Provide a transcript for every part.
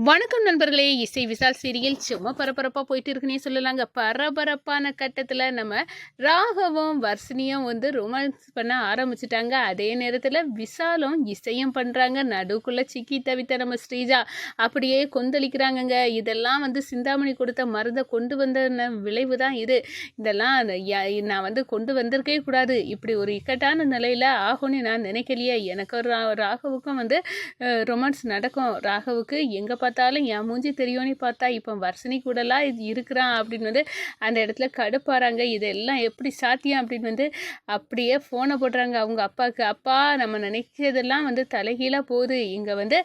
வணக்கம் நண்பர்களே. இசை விசால் சீரியல் சும்மா பரபரப்பாக போயிட்டு இருக்குன்னே சொல்லலாங்க. பரபரப்பான கட்டத்தில் நம்ம ராகவும் வர்ஷினியும் ரொமான்ஸ் பண்ண ஆரம்பிச்சிட்டாங்க. அதே நேரத்தில் விசாலும் இசையும் பண்ணுறாங்க. நடுக்குள்ளே சிக்கி தவித்த நம்ம ஸ்ரீஜா அப்படியே கொந்தளிக்கிறாங்கங்க. இதெல்லாம் சிந்தாமணி கொடுத்த மருந்தை கொண்டு வந்த விளைவு தான் இது. இதெல்லாம் நான் கொண்டு வந்திருக்கே கூடாது. இப்படி ஒரு இக்கட்டான நிலையில் ஆகும்னு நான் நினைக்கலையே. எனக்கு ராகவுக்கும் ரொமான்ஸ் நடக்கும். ராகவுக்கு எங்கே பார்த்தாலும் என் மூஞ்சி தெரியும்னு பார்த்தா இப்போ வர்ஷினி கூடலாம் இருக்கிறான் அப்படின்னு அந்த இடத்துல கடுப்பாறாங்க. இதெல்லாம் எப்படி சாத்தியம் அப்படின்னு அப்படியே ஃபோனை போடுறாங்க அவங்க அப்பாவுக்கு. அப்பா, நம்ம நினைக்கிறதெல்லாம் தலைகீழாக போகுது. இங்கே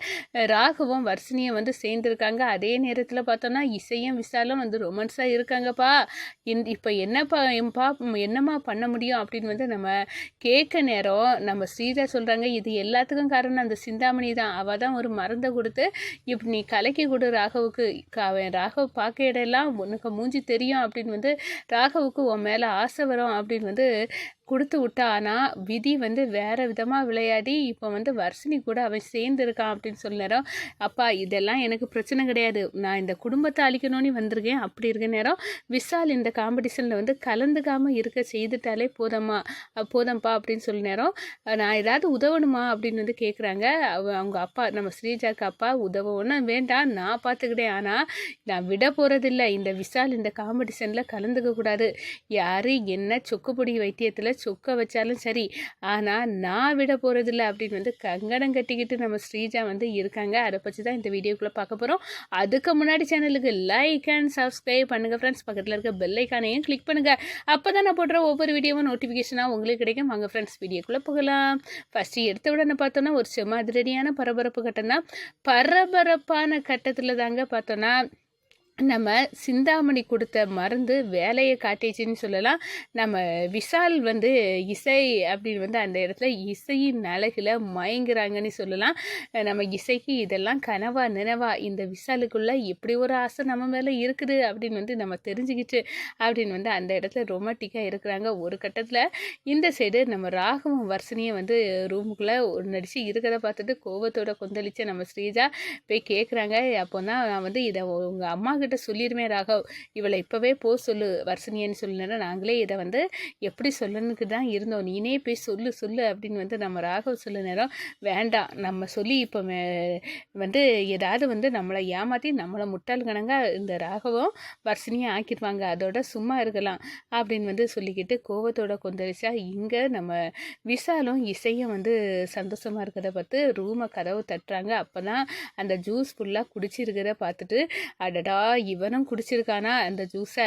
ராகவும் வர்ஷினியும் சேர்ந்துருக்காங்க. அதே நேரத்தில் பார்த்தோன்னா இசையும் விசாலும் ரொமான்ஸாக இருக்காங்கப்பா. இப்போ என்னம்மா பண்ண முடியும் அப்படின்னு நம்ம கேட்க நேரம் நம்ம ஸ்ரீஜா சொல்கிறாங்க, இது எல்லாத்துக்கும் காரணம் அந்த சிந்தாமணி தான். அவள் தான் ஒரு மருந்தை கொடுத்து இப்படி நீ கலக்கி கொடு ராகவுக்கு. அவன் ராகவ் பார்க்க இடெல்லாம் உனக்கு மூஞ்சி தெரியும் அப்படின்னு ராகவுக்கு உன் மேலே ஆசை வரும் அப்படின்னு கொடுத்து விட்டா. ஆனால் விதி வேறு விதமாக விளையாடி இப்போ வர்ஷினி கூட அவன் சேர்ந்துருக்கான் அப்படின்னு சொல்ல அப்பா, இதெல்லாம் எனக்கு பிரச்சனை கிடையாது. நான் இந்த குடும்பத்தை அழிக்கணும்னு வந்திருக்கேன். அப்படி இருக்க நேரம் விசால் இந்த காம்படிஷனில் கலந்துக்காமல் இருக்க செய்துட்டாலே போதம்ப்பா அப்படின்னு சொல்ல நேரம் நான் ஏதாவது உதவணுமா அப்படின்னு கேட்குறாங்க. அவங்க அப்பா, நம்ம ஸ்ரீஜாக்கு அப்பா, உதவணும் வேண்டாம், நான் பார்த்துக்கிட்டேன். ஆனால் நான் விட போகிறதில்ல. இந்த விசால் இந்த காம்படிஷனில் கலந்துக்கக்கூடாது. யார் என்ன சொக்குப்பொடி வைத்தியத்தில் சொக்க வச்சாலும் சரி, ஆனால் நான் விட போகிறதில்ல அப்படின்னு கங்கணம் கட்டிக்கிட்டு நம்ம ஸ்ரீஜா இருக்காங்க. அதை பற்றி தான் இந்த வீடியோக்குள்ளே பார்க்க போகிறோம். அதுக்கு முன்னாடி சேனலுக்கு லைக் அண்ட் சப்ஸ்கிரைப் பண்ணுங்கள் ஃப்ரெண்ட்ஸ். பக்கத்தில் இருக்க பெல் ஐக்கானையும் கிளிக் பண்ணுங்கள். அப்போ தான் நான் போடுற ஒவ்வொரு வீடியோவும் நோட்டிஃபிகேஷனாக உங்களுக்கு கிடைக்கும். வாங்க ஃப்ரெண்ட்ஸ், வீடியோக்குள்ளே போகலாம். ஃபஸ்ட்டு எடுத்த உடனே பார்த்தோன்னா ஒரு செம்ம அதிரடியான பரபரப்பு கட்டம் தான். பரபரப்பான கட்டத்தில் தாங்க பார்த்தோன்னா நம்ம சிந்தாமணி கொடுத்த மருந்து வேலையை காட்டிச்சுன்னு சொல்லலாம். நம்ம விசால் இசை அப்படின்னு அந்த இடத்துல இசையின் அழகில் மயங்குறாங்கன்னு சொல்லலாம். நம்ம இசைக்கு இதெல்லாம் கனவா நினைவா, இந்த விசாலுக்குள்ளே எப்படி ஒரு ஆசை நம்ம மேலே இருக்குது அப்படின்னு நம்ம தெரிஞ்சுக்கிட்டு அப்படின்னு அந்த இடத்துல ரொமாட்டிக்காக இருக்கிறாங்க. ஒரு கட்டத்தில் இந்த சைடு நம்ம ராகவும் வர்ஷினியும் ரூமுக்குள்ளே நடித்து இருக்கிறத பார்த்துட்டு கோபத்தோட கொந்தளிச்ச நம்ம ஸ்ரீஜா போய் கேட்குறாங்க. அப்போ தான் நான் இதை உங்கள் அம்மா கிட்ட சொல்லிடுமே ராகவ், இவளை இப்போவே சொல்லு வர்ஷினியன்னு சொல்லினா நாங்களே இதை எப்படி சொல்லணுக்கு தான் இருந்தோம், நீனே போய் சொல்லு அப்படின்னு நம்ம ராகவ் சொல்ல நேரம் வேண்டாம், நம்ம சொல்லி இப்போ ஏதாவது நம்மளை ஏமாற்றி நம்மளை முட்டாள்கணங்க இந்த ராகவும் வர்ஷினியை ஆக்கிடுவாங்க, அதோட சும்மா இருக்கலாம் அப்படின்னு சொல்லிக்கிட்டு கோவத்தோட கொந்தளிச்சா. இங்கே நம்ம விசாலும் இசையும் சந்தோஷமாக இருக்கிறத பார்த்து ரூமை கதவு தட்டுறாங்க. அப்போ தான் அந்த ஜூஸ் ஃபுல்லாக குடிச்சிருக்கிறத பார்த்துட்டு அடடா இவனும் குடிச்சிருக்கானா அந்த ஜூஸை.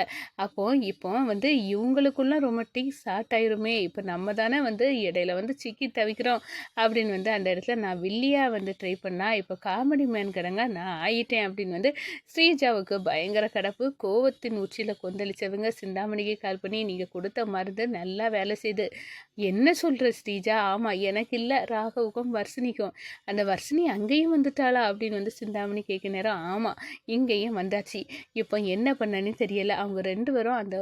இப்போ இவங்களுக்குள்ள ரொமாட்டிக் ஸ்டார்ட் ஆயிருமே. இப்போ நம்ம தானே இடையில சிக்கி தவிக்கிறோம் அப்படின்னு அந்த இடத்துல நான் வில்லியாக ட்ரை பண்ணால் இப்போ காமெடி மேன் கடங்க நான் ஆயிட்டேன் அப்படின்னு ஸ்ரீஜாவுக்கு பயங்கர கடப்பு. கோவத்தின் உச்சியில் கொந்தளிச்சவங்க சிந்தாமணிக்கு கால் பண்ணி நீங்கள் கொடுத்த மருந்து நல்லா வேலை செய்து. என்ன சொல்கிற ஸ்ரீஜா? ஆமாம், எனக்கு இல்லை, ராகவுக்கும் வர்ஷினிக்கும். அந்த வர்ஷினி அங்கேயும் வந்துட்டாளா அப்படின்னு சிந்தாமணி கேட்க நேரம் ஆமாம், இங்கேயும் வந்தாச்சு. இப்போ என்ன பண்ணனு தெரியலை. அவங்க 2 பேரும் அந்த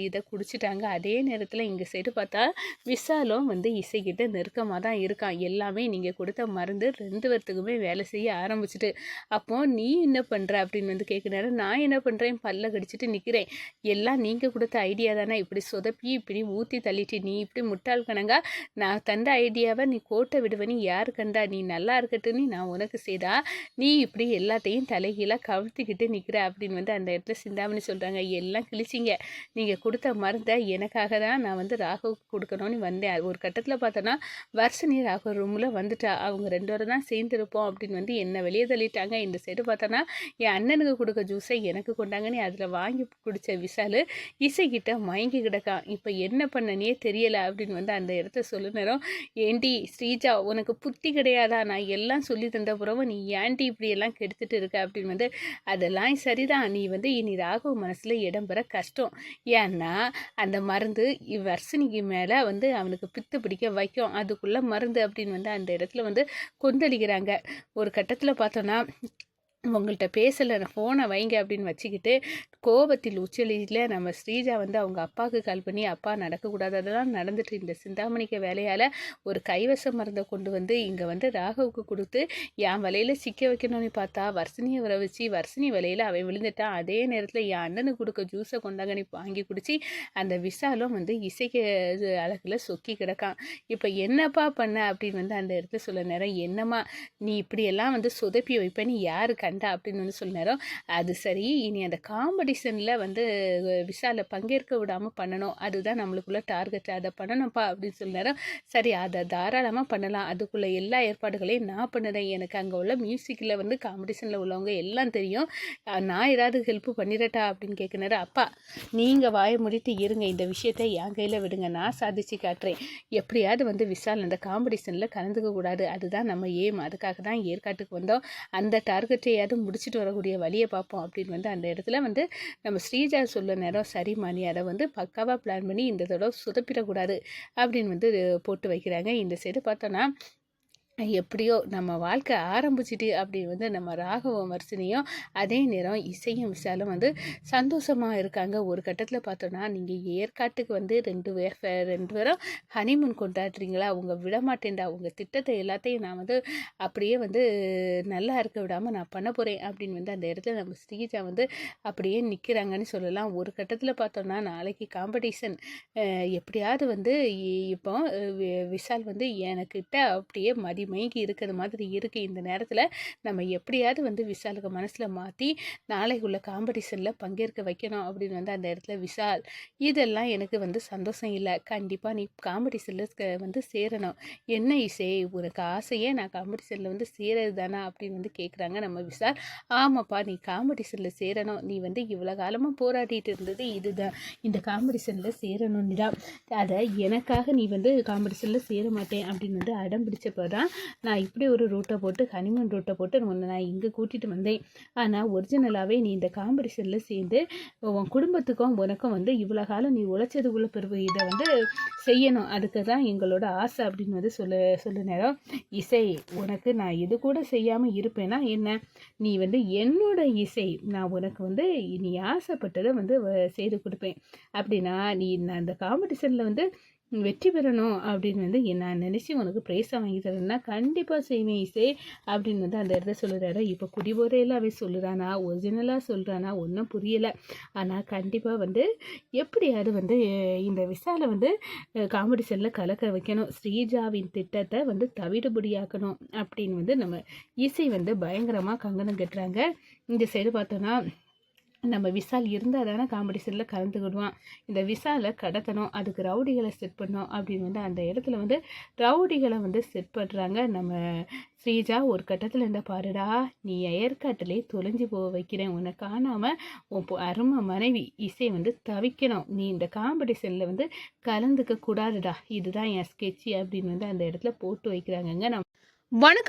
இதை குடிச்சிட்டாங்க. அதே நேரத்தில் இங்கே சைடு பார்த்தா விசாலும் இசைக்கிட்ட நெருக்கமாக தான் இருக்கான். எல்லாமே நீங்கள் கொடுத்த மருந்து 2 பேர்த்துக்குமே வேலை செய்ய ஆரம்பிச்சிட்டு. அப்போது நீ என்ன பண்ணுற அப்படின்னு கேட்க நேரம் நான் என்ன பண்ணுறேன், பல்ல கடிச்சிட்டு நிற்கிறேன். எல்லாம் நீங்கள் கொடுத்த ஐடியா தானே, இப்படி சொதப்பி இப்படி ஊற்றி தள்ளிட்டு நீ இப்படி முட்டாள் கணங்கா நான் தந்த ஐடியாவை நீ கோட்டை விடுவனி யார் கண்டா, நீ நல்லா இருக்கட்டுன்னு நான் உனக்கு செய்தா நீ இப்படி எல்லாத்தையும் தலைகீழாக கவிழ்த்திக்கிட்டு நிற்கிற அப்படின்னு அந்த இடத்துல சிந்தாமணி சொல்கிறாங்க. எல்லாம் கிழிச்சிங்க, நீங்கள் கொடுத்த மருந்தை எனக்காக தான் நான் ராகவுக்கு கொடுக்கணும்னு வந்தேன். ஒரு கட்டத்தில் பார்த்தோன்னா வர்ஷினி ராகவ் ரூமில் வந்துட்டா. அவங்க 2 பேரும் தான் சேர்ந்துருப்போம் அப்படின்னு என்னை வெளியே தள்ளிட்டாங்க. இந்த சைடு பார்த்தோன்னா என் அண்ணனுக்கு கொடுக்க ஜூஸை எனக்கு கொண்டாங்கன்னு அதில் வாங்கி குடித்த விசால் இசைக்கிட்ட மயங்கி கிடக்கான். இப்போ என்ன பண்ணனே தெரியலை அப்படின்னு அந்த இடத்த சொல்ல நேரம் ஏண்டி ஸ்ரீஜா, உனக்கு புத்தி கிடையாதா? நான் எல்லாம் சொல்லி தந்த புறவும் நீ ஏன்டி இப்படி எல்லாம் கெடுத்துட்டு இருக்க அப்படின்னு அதெல்லாம் சரிதான், நீ இனி ராகவ் மனசில் இடம் பெற கஷ்டம். ஏன்னா அந்த மருந்து வர்ஷினிக்கு மேலே அவனுக்கு பித்து பிடிக்க வைக்கும். அதுக்குள்ளே மருந்து அப்படின்னு அந்த இடத்துல கொந்தளிக்கிறாங்க. ஒரு கட்டத்தில் பார்த்தோன்னா உங்கள்கிட்ட பேசலை, நான் ஃபோனை வைங்க அப்படின்னு வச்சுக்கிட்டு கோபத்தில் உச்சலியில் நம்ம ஸ்ரீஜா வந்து அவங்க அப்பாவுக்கு கால் பண்ணி, அப்பா நடக்கக்கூடாது, அதெல்லாம் நடந்துட்டு இந்த சிந்தாமணிக்க வேலையால் ஒரு கைவச மருந்தை கொண்டு வந்து இங்கே வந்து ராகவுக்கு கொடுத்து என் வலையில் சிக்க வைக்கணும்னு பார்த்தா வர்ஷினியை வர வச்சு வர்ஷினி வலையில் அவன் விழுந்துட்டான். அதே நேரத்தில் என் அண்ணனுக்கு கொடுக்க ஜூஸை கொண்டாங்க நீ வாங்கி குடிச்சு அந்த விசாலும் வந்து இசைக்க அழகில் சொக்கி கிடக்கான். இப்போ என்னப்பா பண்ண அப்படின்னு வந்து அந்த இடத்துல சொல்ல நேரம், என்னம்மா நீ இப்படியெல்லாம் வந்து சொதப்பி வைப்பேன்னு யாரு கண்டா அப்படின்னு வந்து சொல்ல நேரம், அது சரி, இனி அந்த காம்படிஷனில் வந்து விசாலை பங்கேற்க விடாமல் பண்ணணும், அதுதான் நம்மளுக்குள்ள டார்கெட், அதை பண்ணணும்ப்பா அப்படின்னு சொல்ல நேரம், சரி அதை தாராளமாக பண்ணலாம், அதுக்குள்ளே எல்லா ஏற்பாடுகளையும் நான் பண்ணுறேன், எனக்கு அங்கே உள்ள மியூசிக்கில் வந்து காம்படிஷனில் உள்ளவங்க எல்லாம் தெரியும், நான் ஏதாவது ஹெல்ப் பண்ணிடட்டா அப்படின்னு கேட்க நேரம், அப்பா நீங்கள் வாயை முடித்து இருங்க, இந்த விஷயத்தை என் கையில் விடுங்க, நான் சாதிச்சு காட்டுறேன், எப்படியாவது வந்து விசால் அந்த காம்படிஷனில் கலந்துக்க கூடாது, அதுதான் நம்ம ஏம், அதுக்காக தான் ஏற்காட்டுக்கு வந்தோம், அந்த டார்கெட்டையாவது முடிச்சுட்டு வரக்கூடிய வழியை பார்ப்போம் அப்படின்னு வந்து அந்த இடத்துல வந்து நம்ம ஸ்ரீஜா சொல்ல நேரம், சரிம்மா நீ அதை வந்து பக்காவாக பிளான் பண்ணி இந்த தடவை சொதப்பிடக்கூடாது அப்படின்னு வந்து போட்டு வைக்கிறாங்க. இந்த சைடு பார்த்தோன்னா எப்படியோ நம்ம வாழ்க்கை ஆரம்பிச்சிட்டு அப்படி வந்து நம்ம ராகவும் வர்ஷினியும் அதே நேரம் இசையும் விசாலும் வந்து சந்தோஷமாக இருக்காங்க. ஒரு கட்டத்தில் பார்த்தோன்னா, நீங்கள் ஏற்காட்டுக்கு வந்து ரெண்டு பேரும் ஹனிமூன் கொண்டாடுறீங்களா, அவங்க விட மாட்டேன்டா, உங்கள் திட்டத்தை எல்லாத்தையும் நான் வந்து அப்படியே வந்து நல்லா இருக்க விடாமல் நான் பண்ண போகிறேன் அப்படின்னு வந்து அந்த இடத்துல நம்ம ஸ்ரீஜா வந்து அப்படியே நிற்கிறாங்கன்னு சொல்லலாம். ஒரு கட்டத்தில் பார்த்தோன்னா, நாளைக்கு காம்படிஷன் எப்படியாவது வந்து இப்போ விசால் வந்து எனக்கிட்ட அப்படியே மயங்கி இருக்கிறது மாதிரி இருக்குது, இந்த நேரத்தில் நம்ம எப்படியாவது வந்து விசாலுக்கு மனசில் மாற்றி நாளைக்கு உள்ள காம்படிஷனில் பங்கேற்க வைக்கணும் அப்படின்னு வந்து அந்த இடத்துல விசால், இதெல்லாம் எனக்கு வந்து சந்தோஷம் இல்லை, கண்டிப்பாக நீ காம்படிஷனில் வந்து சேரணும், என்ன இசை உனக்கு ஆசையே நான் காம்படிஷனில் வந்து சேரது தானே அப்படின்னு வந்து கேட்குறாங்க நம்ம விசால். ஆமாப்பா நீ காம்படிஷனில் சேரணும், நீ வந்து இவ்வளோ காலமாக போராடிட்டு இருந்தது இதுதான், இந்த காம்படிஷனில் சேரணும்னு தான், அதை எனக்காக நீ வந்து காம்படிஷனில் சேர மாட்டேன் அப்படின்னு வந்து அடம் பிடிச்சப்போ தான் நான் இப்படி ஒரு ரூட்டை போட்டு ஹனிமூன் ரூட்டை போட்டு நான் இங்கே கூட்டிகிட்டு வந்தேன். ஆனால் ஒரிஜினலாகவே நீ இந்த காம்படிஷனில் சேர்ந்து உன் குடும்பத்துக்கும் உனக்கும் வந்து இவ்வளோ காலம் நீ உழைச்சதுக்குள்ள பிறகு இதை வந்து செய்யணும், அதுக்கு தான் எங்களோட ஆசை அப்படின்னு வந்து சொல்ல நேரம், இசை உனக்கு நான் இது கூட செய்யாமல் இருப்பேன்னா என்ன, நீ வந்து என்னோட இசை, நான் உனக்கு வந்து நீ ஆசைப்பட்டதை வந்து செய்து கொடுப்பேன், அப்படின்னா நீ நான் அந்த காம்படிஷனில் வந்து வெற்றி பெறணும் அப்படின்னு வந்து நான் நினச்சி உனக்கு ப்ரைஸாக வாங்கி தரேன்னா கண்டிப்பாக செய்வேன் இசை அப்படின்னு வந்து அந்த இடத்த சொல்லுறாரு. இப்போ குடிபோதையில் அவன் சொல்லுறானா ஒரிஜினலாக சொல்கிறானா ஒன்றும் புரியலை, ஆனால் கண்டிப்பாக வந்து எப்படியாவது வந்து இந்த விசாலை வந்து காம்படிஷனில் கலக்க வைக்கணும், ஸ்ரீஜாவின் திட்டத்தை வந்து தவிடுபடியாக்கணும் அப்படின்னு வந்து நம்ம இசை வந்து பயங்கரமாக கங்கணம் கட்டுறாங்க. இந்த சைடு பார்த்தோன்னா, நம்ம விசால் இருந்தால் தானே காம்படிஷனில் கலந்துக்கிடுவான், இந்த விசாலை கடத்தணும், அதுக்கு ரவுடிகளை செட் பண்ணோம் அப்படின்னு வந்து அந்த இடத்துல வந்து ரவுடிகளை வந்து செட் பண்ணுறாங்க நம்ம ஸ்ரீஜா. ஒரு கட்டத்தில் இந்த பாருடா, நீ ஏற்காட்டிலே தொலைஞ்சு போக வைக்கிறேன், உன்னை காணாமல் உன் அருமை மனைவி இசை வந்து தவிக்கணும், நீ இந்த காம்படிஷனில் வந்து கலந்துக்க கூடாதுடா, இதுதான் என் ஸ்கெட்சி அப்படின்னு வந்து அந்த இடத்துல போட்டு வைக்கிறாங்கங்க. நம்ம வணக்கம்.